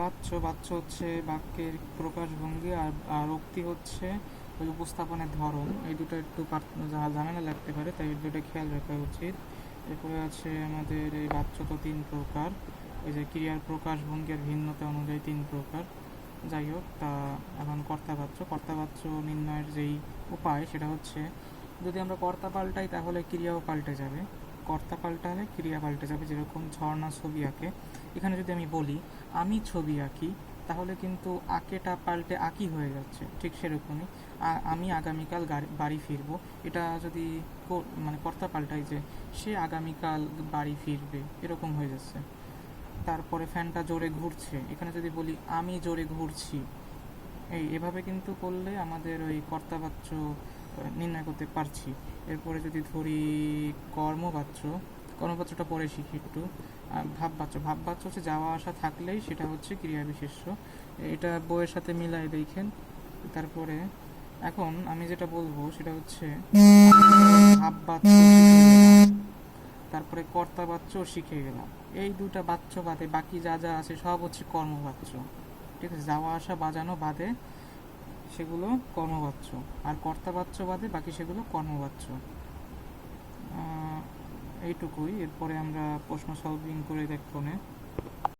বাচ্য বাচ্য হচ্ছে বাক্যের প্রকাশভঙ্গি, আর উক্তি হচ্ছে ওই উপস্থাপনের ধরন। এই দুটো একটু ঝামেলা লাগতে পারে, তাই এই দুটো খেয়াল রাখা উচিত। এরপরে আছে আমাদের এই বাচ্য তো 3 প্রকার, ওই যে ক্রিয়ার প্রকাশভঙ্গি আর ভিন্নতা অনুযায়ী 3 প্রকার। যাই হোক, তা এখন কর্তাবাচ্য নির্ণয়ের যেই উপায় সেটা হচ্ছে, যদি আমরা কর্তা পাল্টাই তাহলে ক্রিয়াও পাল্টে যাবে, কর্তা পাল্টালে ক্রিয়া পাল্টে যাবে। যেরকম ঝর্ণা ছবি আঁকে, এখানে যদি আমি বলি আমি ছবি আঁকি, তাহলে কিন্তু আঁকেটা পাল্টে আঁকি হয়ে যাচ্ছে। ঠিক সেরকমই আমি আগামীকাল বাড়ি ফিরবো, এটা যদি মানে কর্তা পাল্টাই যে সে আগামীকাল বাড়ি ফিরবে, এরকম হয়ে যাচ্ছে। তারপরে ফ্যানটা জোরে ঘুরছে, এখানে যদি বলি আমি জোরে ঘুরছি, এভাবে কিন্তু করলে আমাদের ওই কর্তাবাচ্য নির্ণয় করতে পারছি। এরপরে যদি ধরি কর্মবাচ্যটা পরে শিখি একটু। ভাববাচ্য হচ্ছে যাওয়া আসা থাকলেই সেটা হচ্ছে ক্রিয়া বিশেষ্য, এটা বইয়ের সাথে মিলাই দেখেন। তারপরে এখন আমি যেটা বলবো সেটা হচ্ছে ভাববাচ্য তারপরে কর্তাবাচ্য শিখে গেলাম। এই দুটা বাচ্য বাদে বাকি যা যা আছে সব হচ্ছে কর্মবাচ্য। ঠিক আছে, যাওয়া আসা বাজানো বাদে সেগুলো কর্মবাচ্য, আর কর্তাবাচ্য বাদে বাকি সেগুলো কর্মবাচ্য। এইটুকুই। এরপরে আমরা প্রশ্ন সলভিং করে দেখবো না।